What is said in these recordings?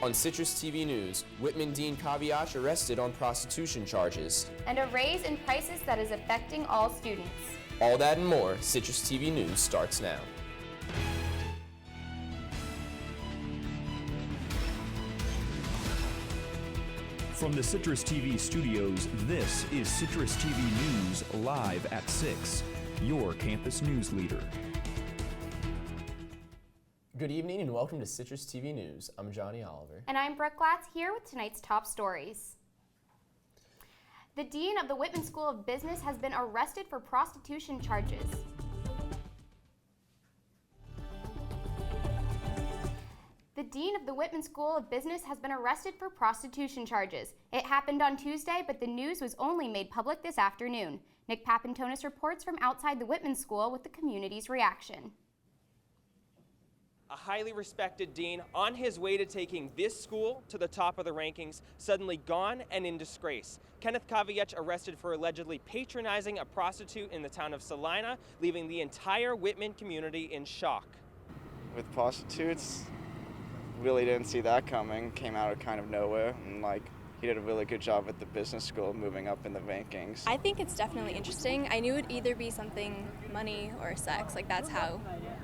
On Citrus TV News, Whitman Dean Kaviach arrested on prostitution charges. And a raise in prices that is affecting all students. All that and more, Citrus TV News starts now. From the Citrus TV studios, this is Citrus TV News live at 6, your campus news leader. Good evening and welcome to Citrus TV News. I'm Johnny Oliver. And I'm Brooke Glatz here with tonight's top stories. The dean of the Whitman School of Business has been arrested for prostitution charges. The dean of the Whitman School of Business has been arrested for prostitution charges. It happened on Tuesday, but the news was only made public this afternoon. Nick Papantonis reports from outside the Whitman School with the community's reaction. A highly respected dean on his way to taking this school to the top of the rankings, suddenly gone and in disgrace. Kenneth Kaviach arrested for allegedly patronizing a prostitute in the town of Salina, leaving the entire Whitman community in shock. With prostitutes, really didn't see that coming. Came out of kind of nowhere, and he did a really good job at the business school moving up in the rankings. I think it's definitely interesting. I knew it'd either be something money or sex. That's how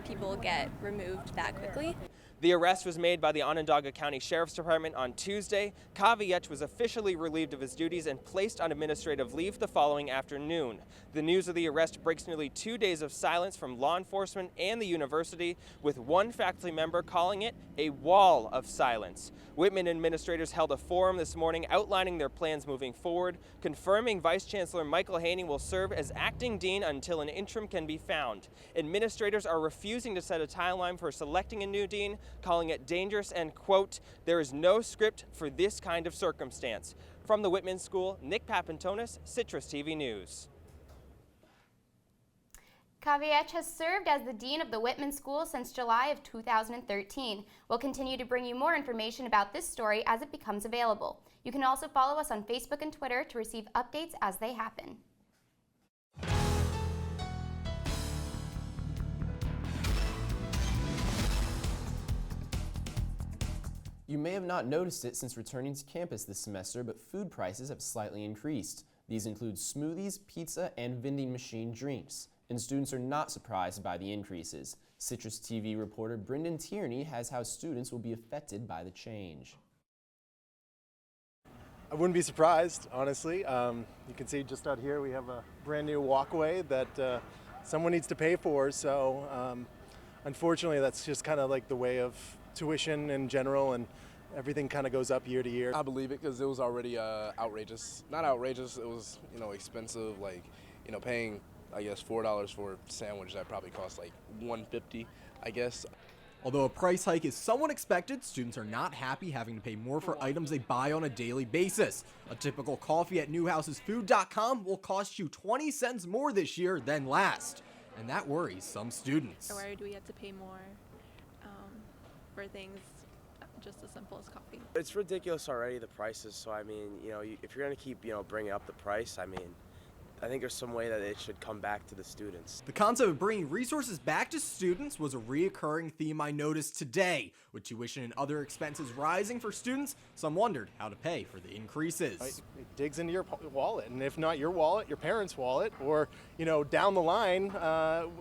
people get removed that quickly. The arrest was made by the Onondaga County Sheriff's Department on Tuesday. Kaviach was officially relieved of his duties and placed on administrative leave the following afternoon. The news of the arrest breaks nearly 2 days of silence from law enforcement and the university, with one faculty member calling it a wall of silence. Whitman administrators held a forum this morning outlining their plans moving forward, confirming Vice Chancellor Michael Haney will serve as acting dean until an interim can be found. Administrators are refusing to set a timeline for selecting a new dean, calling it dangerous and, quote, there is no script for this kind of circumstance. From the Whitman School, Nick Papantonis, Citrus TV News. Kaviach has served as the dean of the Whitman School since July of 2013. We'll continue to bring you more information about this story as it becomes available. You can also follow us on Facebook and Twitter to receive updates as they happen. You may have not noticed it since returning to campus this semester, but food prices have slightly increased. These include smoothies, pizza, and vending machine drinks. And students are not surprised by the increases. Citrus TV reporter Brendan Tierney has how students will be affected by the change. I wouldn't be surprised, honestly. You can see just out here we have a brand new walkway that someone needs to pay for. So unfortunately, that's just kind of like the way of tuition in general, and everything kind of goes up year to year. I believe it because it was already outrageous. Not outrageous, it was expensive. Paying I guess $4 for a sandwich that probably costs $1.50, I guess. Although a price hike is somewhat expected, students are not happy having to pay more for items they buy on a daily basis. A typical coffee at newhousesfood.com will cost you 20 cents more this year than last, and that worries some students. Or do we have to pay more for things just as simple as coffee? It's ridiculous already, the prices, so if you're going to keep bringing up the price, I think there's some way that it should come back to the students. The concept of bringing resources back to students was a reoccurring theme I noticed today. With tuition and other expenses rising for students, some wondered how to pay for the increases. It digs into your wallet, and if not your wallet, your parents' wallet, or down the line,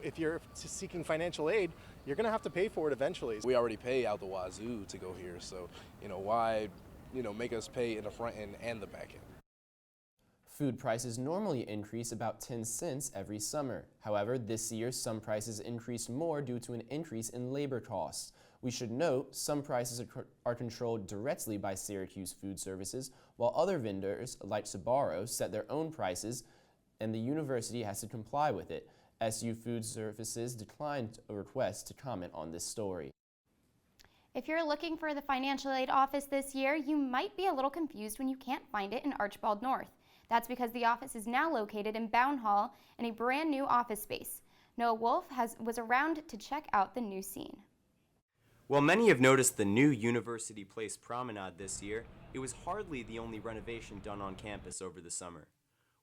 if you're seeking financial aid, you're going to have to pay for it eventually. We already pay out the wazoo to go here, so why make us pay in the front end and the back end? Food prices normally increase about 10 cents every summer. However, this year some prices increased more due to an increase in labor costs. We should note some prices are controlled directly by Syracuse Food Services, while other vendors like Sbarro set their own prices and the university has to comply with it. SU Food Services declined a request to comment on this story. If you're looking for the financial aid office this year, you might be a little confused when you can't find it in Archbald North. That's because the office is now located in Bound Hall in a brand new office space. Noah Wolf was around to check out the new scene. While many have noticed the new University Place promenade this year, it was hardly the only renovation done on campus over the summer.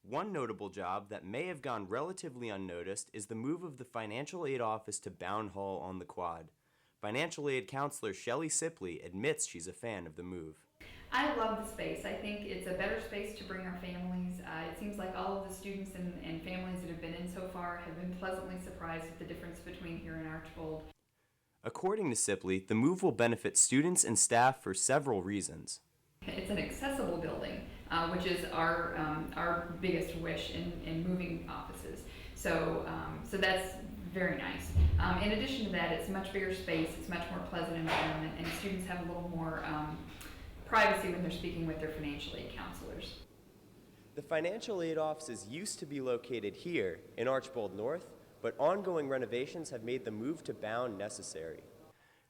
One notable job that may have gone relatively unnoticed is the move of the financial aid office to Bound Hall on the Quad. Financial aid counselor Shelley Sipley admits she's a fan of the move. I love the space. I think it's a better space to bring our families. It seems like all of the students and families that have been in so far have been pleasantly surprised at the difference between here and Archbold. According to Sipley, the move will benefit students and staff for several reasons. It's an accessible building, which is our biggest wish in moving offices. So that's very nice. In addition to that, it's a much bigger space, it's a much more pleasant environment, and students have a little more privacy when they're speaking with their financial aid counselors. The financial aid offices used to be located here in Archbold North, but ongoing renovations have made the move to Bound necessary.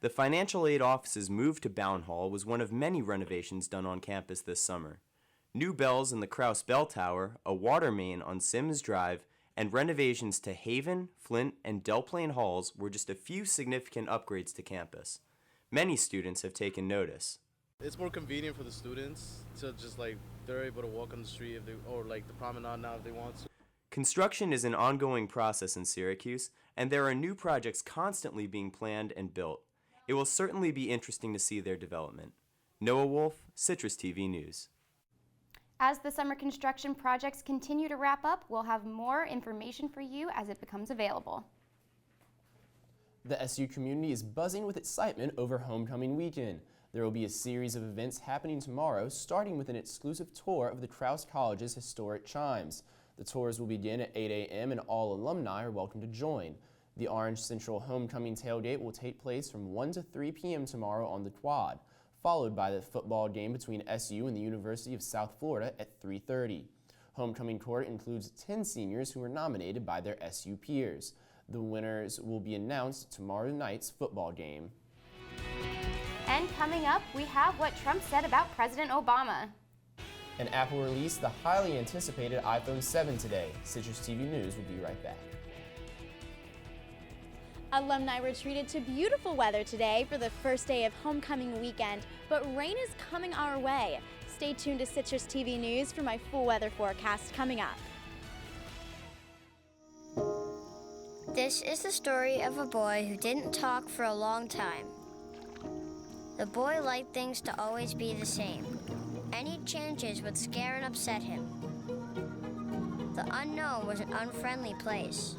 The financial aid office's move to Bound Hall was one of many renovations done on campus this summer. New bells in the Krause Bell Tower, a water main on Sims Drive, and renovations to Haven, Flint, and Del Plain Halls were just a few significant upgrades to campus. Many students have taken notice. It's more convenient for the students to just they're able to walk on the street or the promenade now if they want to. Construction is an ongoing process in Syracuse, and there are new projects constantly being planned and built. It will certainly be interesting to see their development. Noah Wolf, Citrus TV News. As the summer construction projects continue to wrap up, we'll have more information for you as it becomes available. The SU community is buzzing with excitement over homecoming weekend. There will be a series of events happening tomorrow, starting with an exclusive tour of the Krause College's historic chimes. The tours will begin at 8 a.m. and all alumni are welcome to join. The Orange Central Homecoming Tailgate will take place from 1 to 3 p.m. tomorrow on the Quad, followed by the football game between SU and the University of South Florida at 3:30. Homecoming court includes 10 seniors who were nominated by their SU peers. The winners will be announced tomorrow night's football game. And coming up, we have what Trump said about President Obama. And Apple released the highly anticipated iPhone 7 today. Citrus TV News will be right back. Alumni were treated to beautiful weather today for the first day of homecoming weekend, but rain is coming our way. Stay tuned to Citrus TV News for my full weather forecast coming up. This is the story of a boy who didn't talk for a long time. The boy liked things to always be the same. Any changes would scare and upset him. The unknown was an unfriendly place.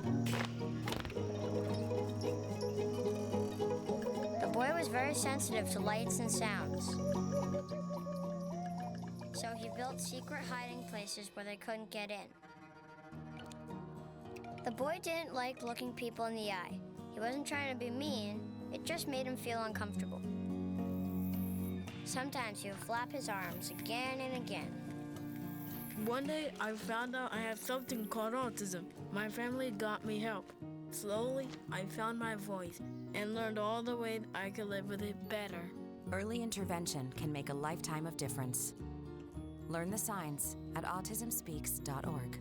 The boy was very sensitive to lights and sounds. So he built secret hiding places where they couldn't get in. The boy didn't like looking people in the eye. He wasn't trying to be mean, it just made him feel uncomfortable. Sometimes he would flap his arms again and again. One day, I found out I have something called autism. My family got me help. Slowly, I found my voice and learned all the ways I could live with it better. Early intervention can make a lifetime of difference. Learn the signs at autismspeaks.org.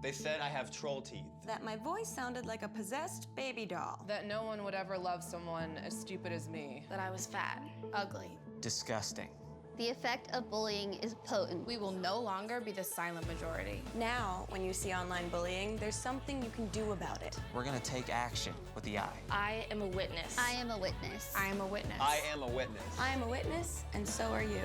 They said I have troll teeth. That my voice sounded like a possessed baby doll. That no one would ever love someone as stupid as me. That I was fat, ugly. Disgusting. The effect of bullying is potent. We will no longer be the silent majority. Now, when you see online bullying, there's something you can do about it. We're gonna take action with the eye. I am a witness. I am a witness. I am a witness. I am a witness. I am a witness, and so are you.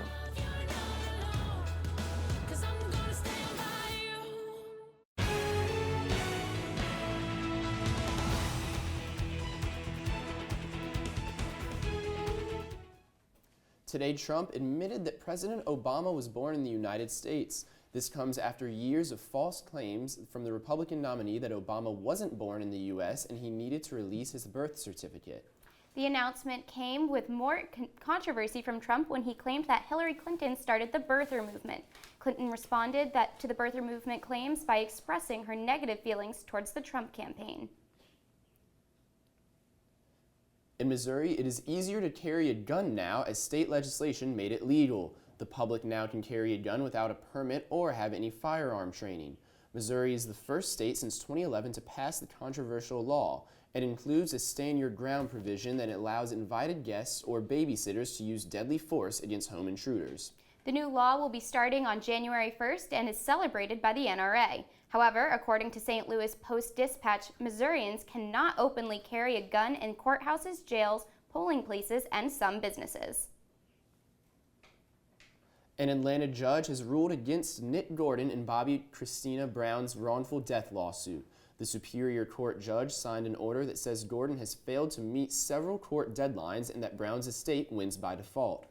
Today, Trump admitted that President Obama was born in the United States. This comes after years of false claims from the Republican nominee that Obama wasn't born in the U.S. and he needed to release his birth certificate. The announcement came with more controversy from Trump when he claimed that Hillary Clinton started the birther movement. Clinton responded to the birther movement claims by expressing her negative feelings towards the Trump campaign. In Missouri, it is easier to carry a gun now as state legislation made it legal. The public now can carry a gun without a permit or have any firearm training. Missouri is the first state since 2011 to pass the controversial law. It includes a stand-your-ground provision that allows invited guests or babysitters to use deadly force against home intruders. The new law will be starting on January 1st and is celebrated by the NRA. However, according to St. Louis Post-Dispatch, Missourians cannot openly carry a gun in courthouses, jails, polling places, and some businesses. An Atlanta judge has ruled against Nick Gordon and Bobby Christina Brown's wrongful death lawsuit. The Superior Court judge signed an order that says Gordon has failed to meet several court deadlines and that Brown's estate wins by default.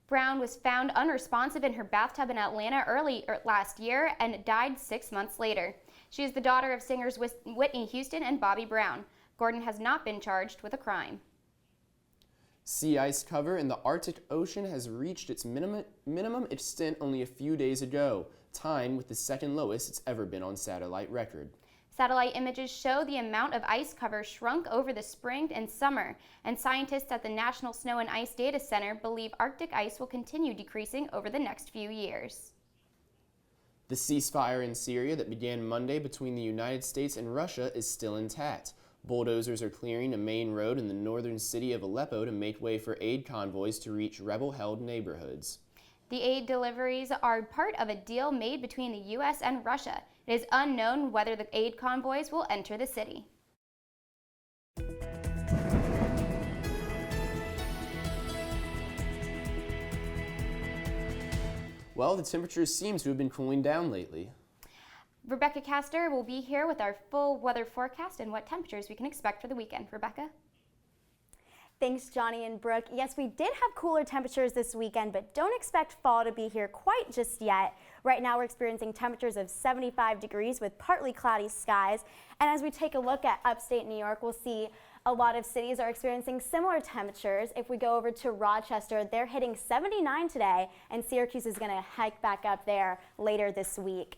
Brown was found unresponsive in her bathtub in Atlanta early last year and died 6 months later. She is the daughter of singers Whitney Houston and Bobby Brown. Gordon has not been charged with a crime. Sea ice cover in the Arctic Ocean has reached its minimum extent only a few days ago, tying with the second lowest it's ever been on satellite record. Satellite images show the amount of ice cover shrunk over the spring and summer, and scientists at the National Snow and Ice Data Center believe Arctic ice will continue decreasing over the next few years. The ceasefire in Syria that began Monday between the United States and Russia is still intact. Bulldozers are clearing a main road in the northern city of Aleppo to make way for aid convoys to reach rebel-held neighborhoods. The aid deliveries are part of a deal made between the U.S. and Russia. It is unknown whether the aid convoys will enter the city. Well, the temperatures seem to have been cooling down lately. Rebecca Castor will be here with our full weather forecast and what temperatures we can expect for the weekend. Rebecca? Thanks, Johnny and Brooke. Yes, we did have cooler temperatures this weekend, but don't expect fall to be here quite just yet. Right now, we're experiencing temperatures of 75 degrees with partly cloudy skies. And as we take a look at upstate New York, we'll see a lot of cities are experiencing similar temperatures. If we go over to Rochester, they're hitting 79 today, and Syracuse is going to hike back up there later this week.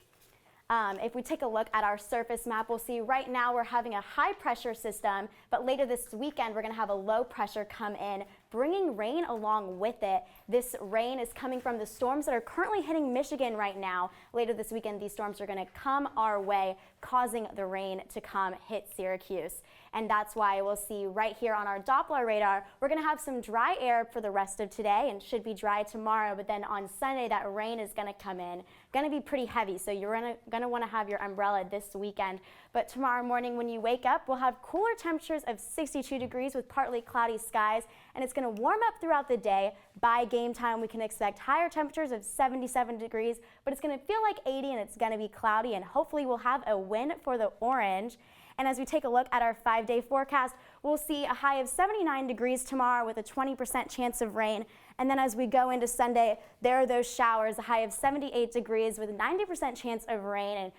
If we take a look at our surface map, we'll see right now we're having a high pressure system, but later this weekend we're going to have a low pressure come in, bringing rain along with it. This rain is coming from the storms that are currently hitting Michigan right now. Later this weekend, these storms are going to come our way, causing the rain to come hit Syracuse. And that's why we'll see right here on our Doppler radar, we're going to have some dry air for the rest of today and should be dry tomorrow. But then on Sunday, that rain is going to come in, going to be pretty heavy. So you're going to want to have your umbrella this weekend. But tomorrow morning when you wake up, we'll have cooler temperatures of 62 degrees with partly cloudy skies. And it's going to warm up throughout the day. By game time, we can expect higher temperatures of 77 degrees, but it's going to feel like 80 and it's going to be cloudy. And hopefully we'll have a win for the orange. And as we take a look at our 5-day forecast, we'll see a high of 79 degrees tomorrow with a 20% chance of rain. And then as we go into Sunday, there are those showers, a high of 78 degrees with a 90% chance of rain. And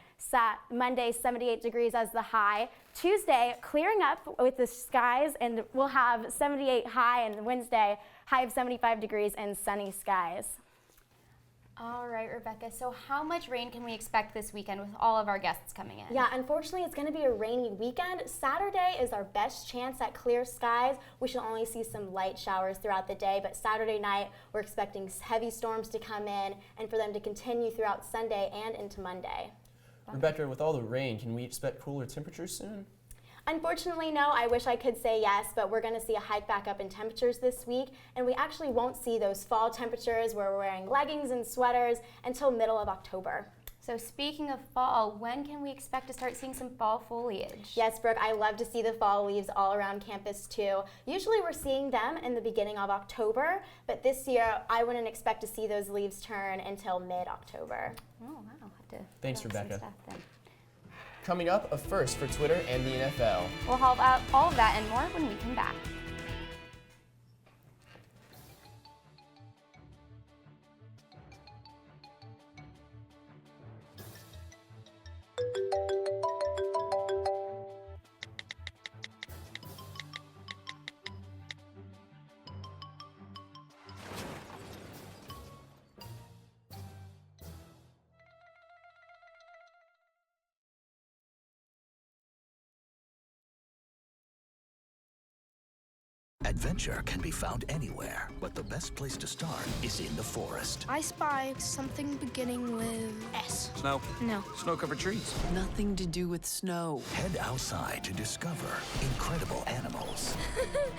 Monday, 78 degrees as the high. Tuesday, clearing up with the skies, and we'll have 78 high. And Wednesday, high of 75 degrees and sunny skies. All right, Rebecca, so how much rain can we expect this weekend with all of our guests coming in? Yeah, unfortunately, it's going to be a rainy weekend. Saturday is our best chance at clear skies. We should only see some light showers throughout the day, but Saturday night, we're expecting heavy storms to come in and for them to continue throughout Sunday and into Monday. Rebecca, with all the rain, can we expect cooler temperatures soon? Unfortunately, no. I wish I could say yes, but we're going to see a hike back up in temperatures this week, and we actually won't see those fall temperatures where we're wearing leggings and sweaters until middle of October. So speaking of fall, when can we expect to start seeing some fall foliage? Yes, Brooke, I love to see the fall leaves all around campus too. Usually we're seeing them in the beginning of October, but this year I wouldn't expect to see those leaves turn until mid-October. Oh, wow. Thanks, Rebecca. Coming up, a first for Twitter and the NFL. We'll have all of that and more when we come back. Adventure can be found anywhere, but the best place to start is in the forest. I spy something beginning with S. Snow? No. Snow-covered trees. Nothing to do with snow. Head outside to discover incredible animals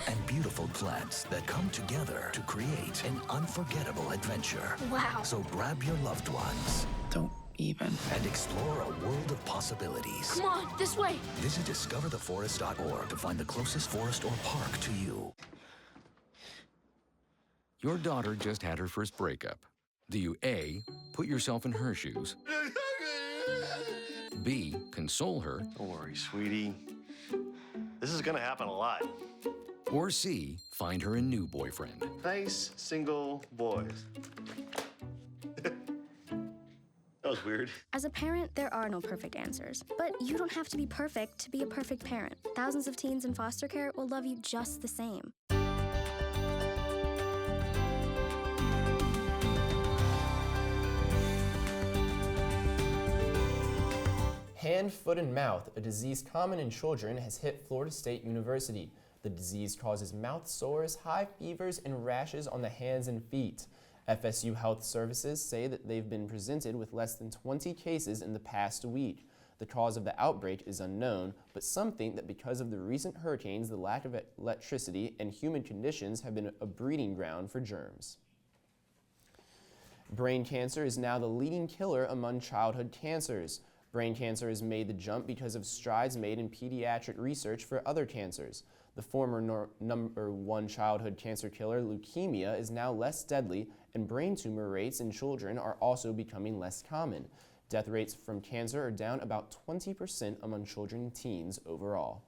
and beautiful plants that come together to create an unforgettable adventure. Wow. So grab your loved ones. Don't even. And explore a world of possibilities. Come on, this way. Visit discovertheforest.org to find the closest forest or park to you. Your daughter just had her first breakup. Do you A, put yourself in her shoes? B, console her? Don't worry, sweetie. This is gonna happen a lot. Or C, find her a new boyfriend? Nice, single boys. That was weird. As a parent, there are no perfect answers. But you don't have to be perfect to be a perfect parent. Thousands of teens in foster care will love you just the same. Hand, foot, and mouth, a disease common in children, has hit Florida State University. The disease causes mouth sores, high fevers, and rashes on the hands and feet. FSU Health Services say that they've been presented with less than 20 cases in the past week. The cause of the outbreak is unknown, but some think that because of the recent hurricanes, the lack of electricity and humid conditions have been a breeding ground for germs. Brain cancer is now the leading killer among childhood cancers. Brain cancer has made the jump because of strides made in pediatric research for other cancers. The former number one childhood cancer killer, leukemia, is now less deadly, and brain tumor rates in children are also becoming less common. Death rates from cancer are down about 20% among children and teens overall.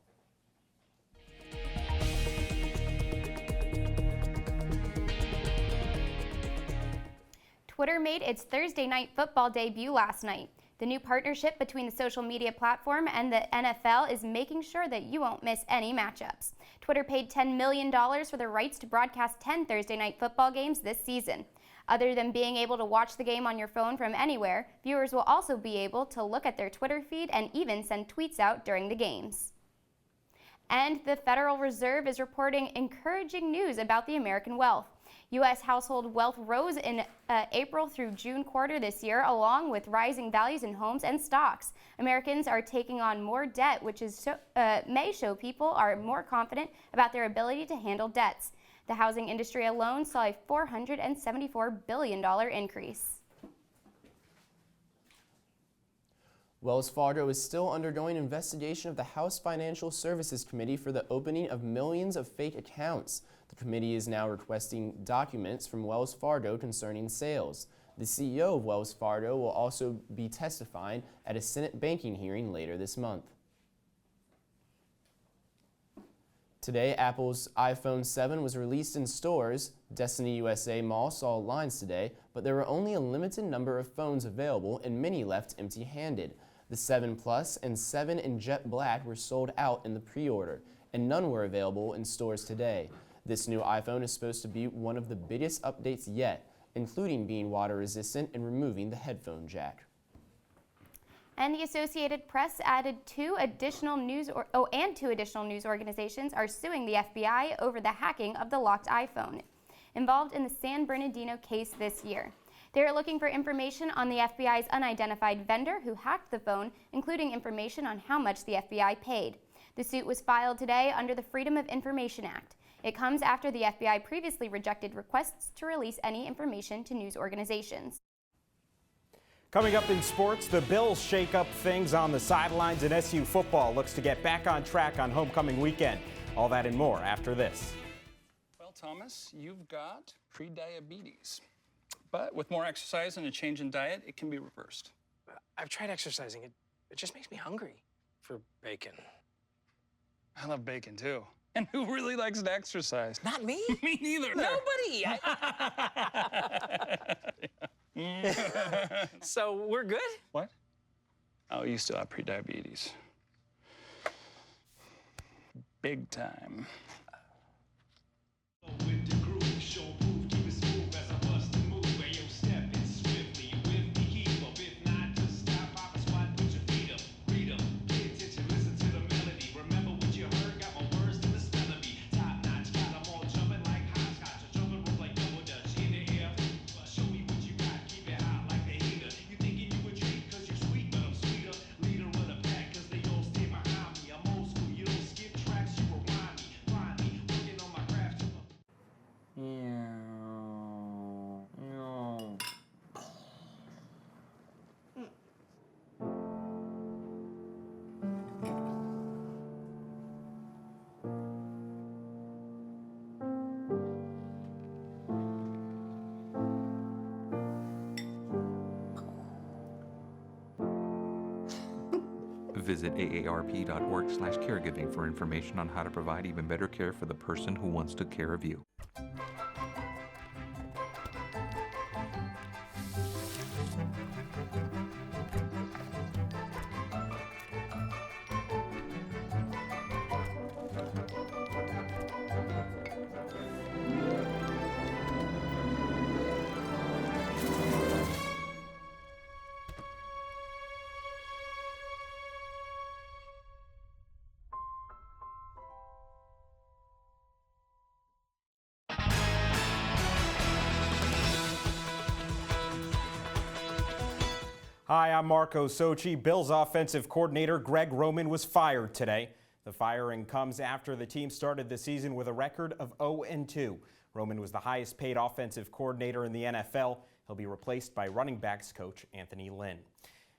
Twitter made its Thursday night football debut last night. The new partnership between the social media platform and the NFL is making sure that you won't miss any matchups. Twitter paid $10 million for the rights to broadcast 10 Thursday night football games this season. Other than being able to watch the game on your phone from anywhere, viewers will also be able to look at their Twitter feed and even send tweets out during the games. And the Federal Reserve is reporting encouraging news about the American wealth. U.S. household wealth rose in April through June quarter this year, along with rising values in homes and stocks. Americans are taking on more debt, which may show people are more confident about their ability to handle debts. The housing industry alone saw a $474 billion increase. Wells Fargo is still undergoing investigation of the House Financial Services Committee for the opening of millions of fake accounts. The committee is now requesting documents from Wells Fargo concerning sales. The CEO of Wells Fargo will also be testifying at a Senate banking hearing later this month. Today, Apple's iPhone 7 was released in stores. Destiny USA Mall saw lines today, but there were only a limited number of phones available and many left empty-handed. The 7 Plus and 7 in jet black were sold out in the pre-order, and none were available in stores today. This new iPhone is supposed to be one of the biggest updates yet, including being water-resistant and removing the headphone jack. And the Associated Press added two additional news organizations are suing the FBI over the hacking of the locked iPhone involved in the San Bernardino case this year. They are looking for information on the FBI's unidentified vendor who hacked the phone, including information on how much the FBI paid. The suit was filed today under the Freedom of Information Act. It comes after the FBI previously rejected requests to release any information to news organizations. Coming up in sports, the Bills shake up things on the sidelines, and SU football looks to get back on track on homecoming weekend. All that and more after this. Well, Thomas, you've got pre-diabetes. But with more exercise and a change in diet, it can be reversed. I've tried exercising. It just makes me hungry for bacon. I love bacon, too. And who really likes to exercise? Not me. Me neither. Nobody. So we're good? What? Oh, you still have pre-diabetes. Big time. Visit aarp.org/caregiving for information on how to provide even better care for the person who wants to care of you. Hi, I'm Marco Sochi. Bills offensive coordinator Greg Roman was fired today. The firing comes after the team started the season with a record of 0-2. Roman was the highest paid offensive coordinator in the NFL. He'll be replaced by running backs coach Anthony Lynn.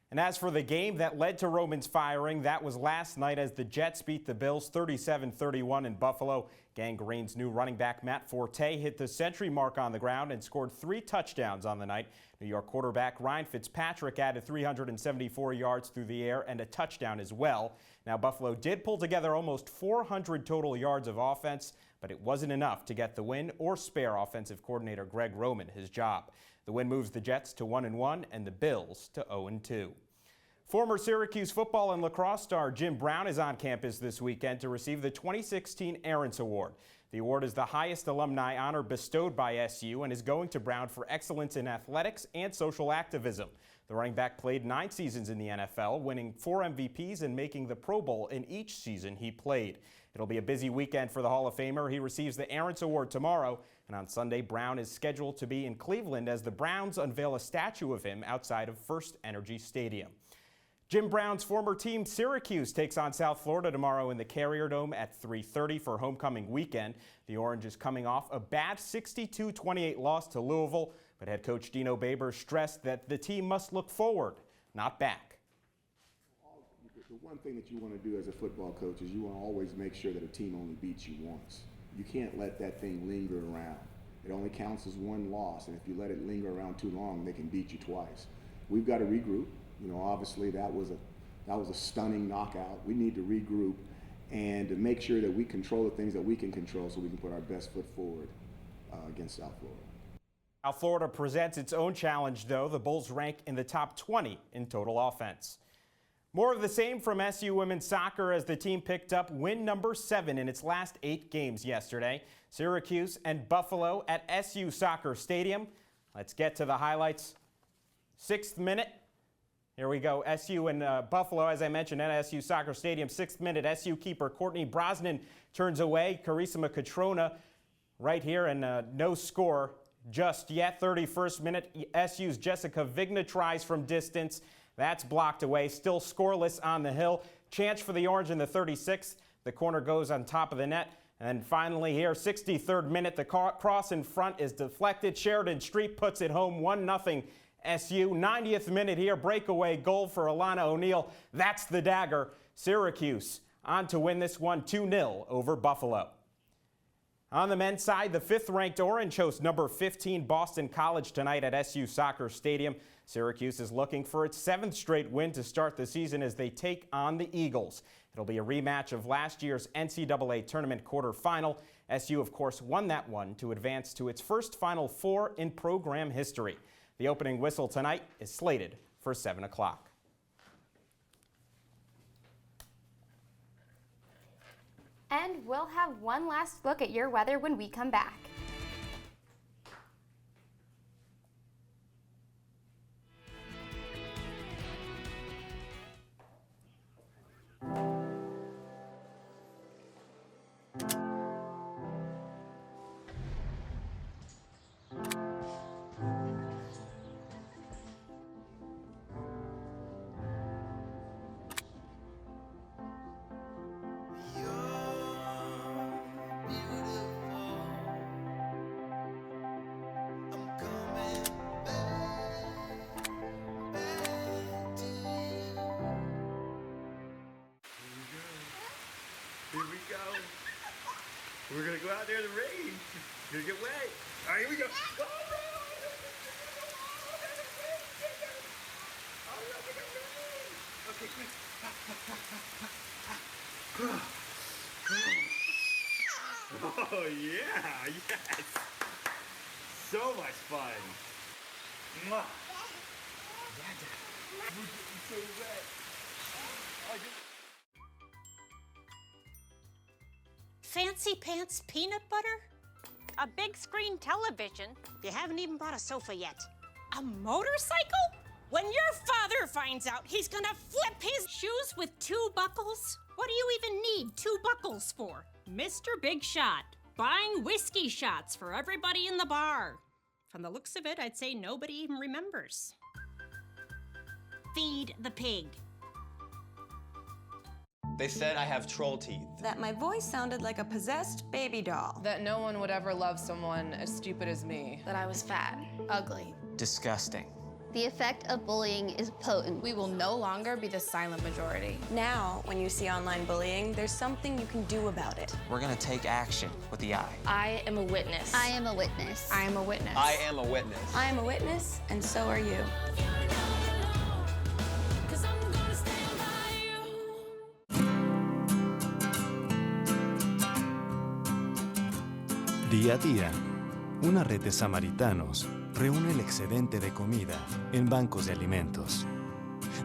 And as for the game that led to Roman's firing, that was last night as the Jets beat the Bills 37-31 in Buffalo. Gangrene's new running back Matt Forte hit the century mark on the ground and scored 3 touchdowns on the night. New York quarterback Ryan Fitzpatrick added 374 yards through the air and a touchdown as well. Now, Buffalo did pull together almost 400 total yards of offense, but it wasn't enough to get the win or spare offensive coordinator Greg Roman his job. The win moves the Jets to 1-1 and the Bills to 0-2. Former Syracuse football and lacrosse star Jim Brown is on campus this weekend to receive the 2016 Aarons Award. The award is the highest alumni honor bestowed by SU and is going to Brown for excellence in athletics and social activism. The running back played 9 seasons in the NFL, winning 4 MVPs and making the Pro Bowl in each season he played. It'll be a busy weekend for the Hall of Famer. He receives the Aarons Award tomorrow, and on Sunday, Brown is scheduled to be in Cleveland as the Browns unveil a statue of him outside of First Energy Stadium. Jim Brown's former team, Syracuse, takes on South Florida tomorrow in the Carrier Dome at 3:30 for homecoming weekend. The Orange is coming off a bad 62-28 loss to Louisville, but head coach Dino Baber stressed that the team must look forward, not back. The one thing that you want to do as a football coach is you want to always make sure that a team only beats you once. You can't let that thing linger around. It only counts as one loss, and if you let it linger around too long, they can beat you twice. We've got to regroup. You know, obviously that was a stunning knockout. We need to regroup and to make sure that we control the things that we can control so we can put our best foot forward against South Florida. South Florida presents its own challenge, though. The Bulls rank in the top 20 in total offense. More of the same from SU women's soccer as the team picked up win number 7 in its last 8 games yesterday. Syracuse and Buffalo at SU Soccer Stadium. Let's get to the highlights. 6th minute. Here we go. SU and Buffalo, as I mentioned, at SU Soccer Stadium. 6th minute, SU keeper Courtney Brosnan turns away. Carissima Catrona right here, and no score just yet. 31st minute, SU's Jessica Vigna tries from distance. That's blocked away. Still scoreless on the hill. Chance for the Orange in the 36th. The corner goes on top of the net. And finally here, 63rd minute, the cross in front is deflected. Sheridan Street puts it home, 1-0. SU, 90th minute here, breakaway goal for Alana O'Neill. That's the dagger. Syracuse on to win this one 2-0 over Buffalo. On the men's side, the 5th-ranked Orange hosts number 15 Boston College tonight at SU Soccer Stadium. Syracuse is looking for its 7th straight win to start the season as they take on the Eagles. It'll be a rematch of last year's NCAA tournament quarterfinal. SU, of course, won that one to advance to its first Final Four in program history. The opening whistle tonight is slated for 7 o'clock. And we'll have one last look at your weather when we come back. Here we go. We're gonna go out there in the rain. Gonna get wet. All right, here we go. Okay, quick. Oh, yeah, yes. So much fun. Mwah. We're getting so wet. Fancy pants peanut butter? A big screen television? You haven't even bought a sofa yet. A motorcycle? When your father finds out, he's gonna flip his shoes with 2 buckles? What do you even need 2 buckles for? Mr. Big Shot, buying whiskey shots for everybody in the bar. From the looks of it, I'd say nobody even remembers. Feed the pig. They said I have troll teeth. That my voice sounded like a possessed baby doll. That no one would ever love someone as stupid as me. That I was fat, ugly. Disgusting. The effect of bullying is potent. We will no longer be the silent majority. Now, when you see online bullying, there's something you can do about it. We're gonna take action with the I. I am a witness. I am a witness. I am a witness. I am a witness. I am a witness, and so are you. Día a día, una red de samaritanos reúne el excedente de comida en bancos de alimentos,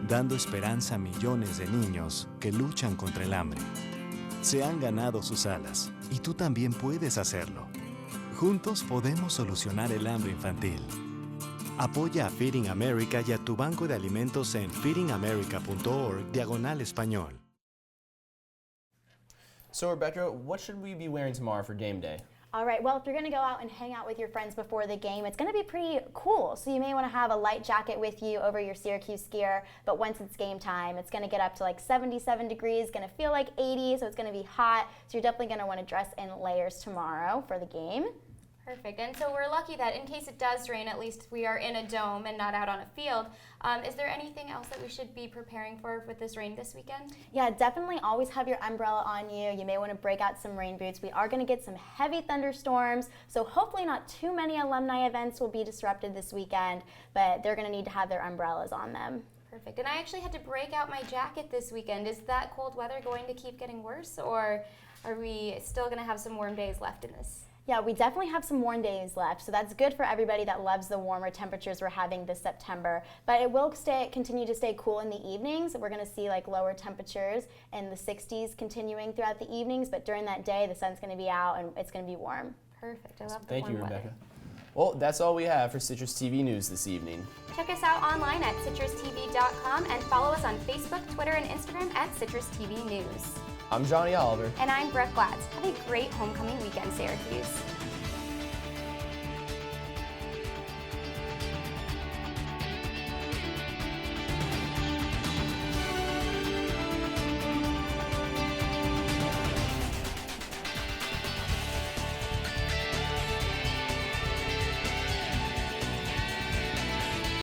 dando esperanza a millones de niños que luchan contra el hambre. Se han ganado sus alas y tú también puedes hacerlo. Juntos podemos solucionar el hambre infantil. Apoya a Feeding America y a tu banco de alimentos en feedingamerica.org/español. So Rebecca, what should we be wearing tomorrow for game day? All right, well, if you're gonna go out and hang out with your friends before the game, it's gonna be pretty cool. So you may wanna have a light jacket with you over your Syracuse gear, but once it's game time, it's gonna get up to like 77 degrees, gonna feel like 80, so it's gonna be hot. So you're definitely gonna wanna dress in layers tomorrow for the game. Perfect. And so we're lucky that in case it does rain, at least we are in a dome and not out on a field. Is there anything else that we should be preparing for with this rain this weekend? Yeah, definitely always have your umbrella on you. You may want to break out some rain boots. We are going to get some heavy thunderstorms, so hopefully not too many alumni events will be disrupted this weekend, but they're going to need to have their umbrellas on them. Perfect. And I actually had to break out my jacket this weekend. Is that cold weather going to keep getting worse, or are we still going to have some warm days left in this? Yeah, we definitely have some warm days left, so that's good for everybody that loves the warmer temperatures we're having this September. But it will continue to stay cool in the evenings. We're going to see like lower temperatures in the 60s continuing throughout the evenings, but during that day, the sun's going to be out and it's going to be warm. Perfect. I love the Thank warm you, Rebecca. weather. Well, that's all we have for Citrus TV News this evening. Check us out online at CitrusTV.com and follow us on Facebook, Twitter, and Instagram at CitrusTV News. I'm Johnny Oliver. And I'm Brooke Glatz. Have a great homecoming weekend, Syracuse.